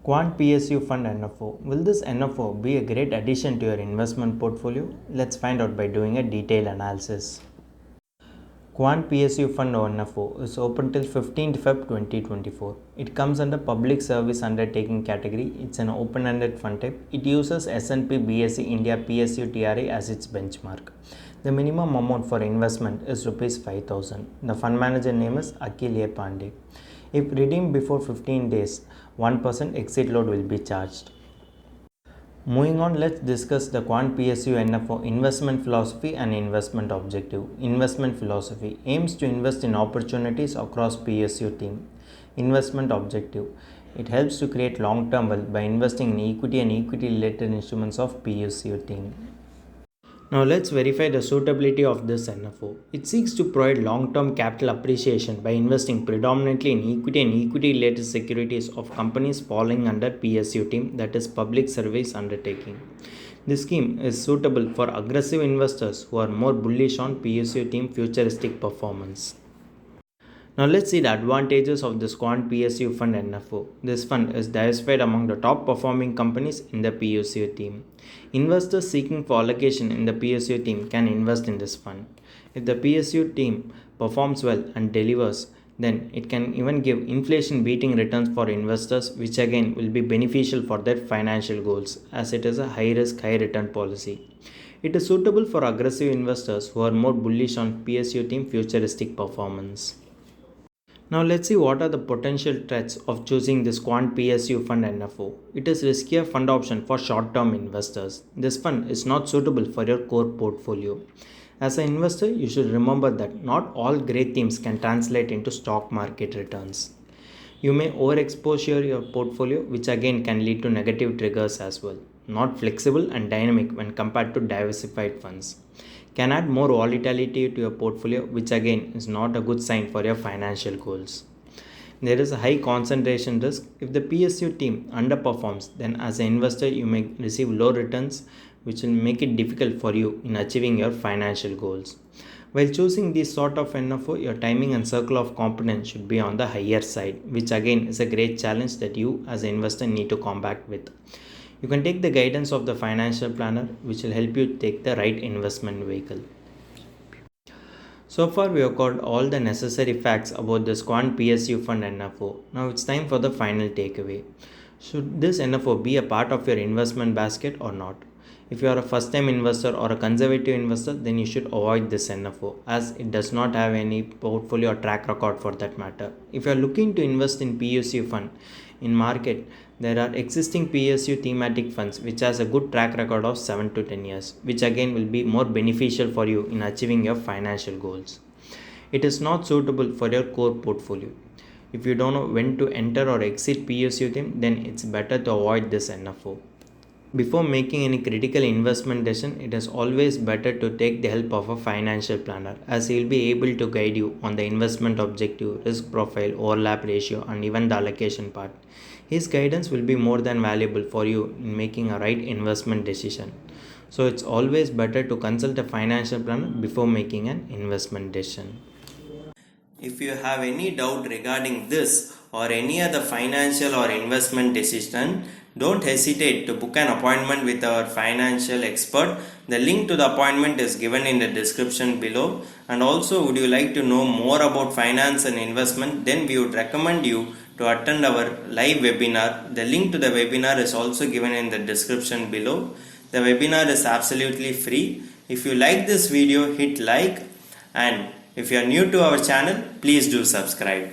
Quant PSU Fund NFO. Will this NFO be a great addition to your investment portfolio? Let's find out by doing a detailed analysis. Quant PSU Fund NFO is open till 15th Feb 2024. It comes under Public Service Undertaking category. It's an open-ended fund type. It uses S&P BSE India PSU TRA as its benchmark. The minimum amount for investment is Rs 5,000. The fund manager name is Akhil A. Pandey. If redeemed before 15 days, 1% exit load will be charged. Moving on, let's discuss the Quant PSU NFO investment philosophy and investment objective. Investment philosophy aims to invest in opportunities across PSU theme. Investment objective: it helps to create long-term wealth by investing in equity and equity-related instruments of PSU theme. Now let's verify the suitability of this NFO. It seeks to provide long-term capital appreciation by investing predominantly in equity and equity-related securities of companies falling under PSU team, that is Public Service Undertaking. This scheme is suitable for aggressive investors who are more bullish on PSU team futuristic performance. Now let's see the advantages of this Quant PSU Fund NFO. This fund is diversified among the top performing companies in the PSU team. Investors seeking for allocation in the PSU team can invest in this fund. If the PSU team performs well and delivers, then it can even give inflation beating returns for investors, which again will be beneficial for their financial goals, as it is a high risk, high return policy. It is suitable for aggressive investors who are more bullish on PSU team futuristic performance. Now let's see what are the potential threats of choosing this Quant PSU Fund NFO. It is riskier fund option for short-term investors. This fund is not suitable for your core portfolio. As an investor, you should remember that not all great themes can translate into stock market returns. You may overexpose your portfolio, which again can lead to negative triggers as well. Not flexible and dynamic when compared to diversified funds. Can add more volatility to your portfolio, which again is not a good sign for your financial goals. There is a high concentration risk. If the PSU team underperforms, then as an investor you may receive low returns, which will make it difficult for you in achieving your financial goals. While choosing this sort of NFO, your timing and circle of competence should be on the higher side, which again is a great challenge that you as an investor need to combat with. You can take the guidance of the financial planner, which will help you take the right investment vehicle. So far, we have covered all the necessary facts about this Quant PSU Fund NFO. Now it's time for the final takeaway. Should this NFO be a part of your investment basket or not? If you are a first-time investor or a conservative investor, then you should avoid this NFO, as it does not have any portfolio or track record for that matter. If you are looking to invest in PSU fund in market, there are existing PSU thematic funds which has a good track record of 7 to 10 years, which again will be more beneficial for you in achieving your financial goals. It is not suitable for your core portfolio. If you don't know when to enter or exit PSU theme, then it's better to avoid this NFO. Before making any critical investment decision, it is always better to take the help of a financial planner, as he will be able to guide you on the investment objective, risk profile, overlap ratio, and even the allocation part. His guidance will be more than valuable for you in making a right investment decision. So it's always better to consult a financial planner before making an investment decision. If you have any doubt regarding this or any other financial or investment decision, don't hesitate to book an appointment with our financial expert. The link to the appointment is given in the description below. And also, would you like to know more about finance and investment? Then we would recommend you to attend our live webinar. The link to the webinar is also given in the description below. The webinar is absolutely free. If you like this video, hit like, and if you are new to our channel, please do subscribe.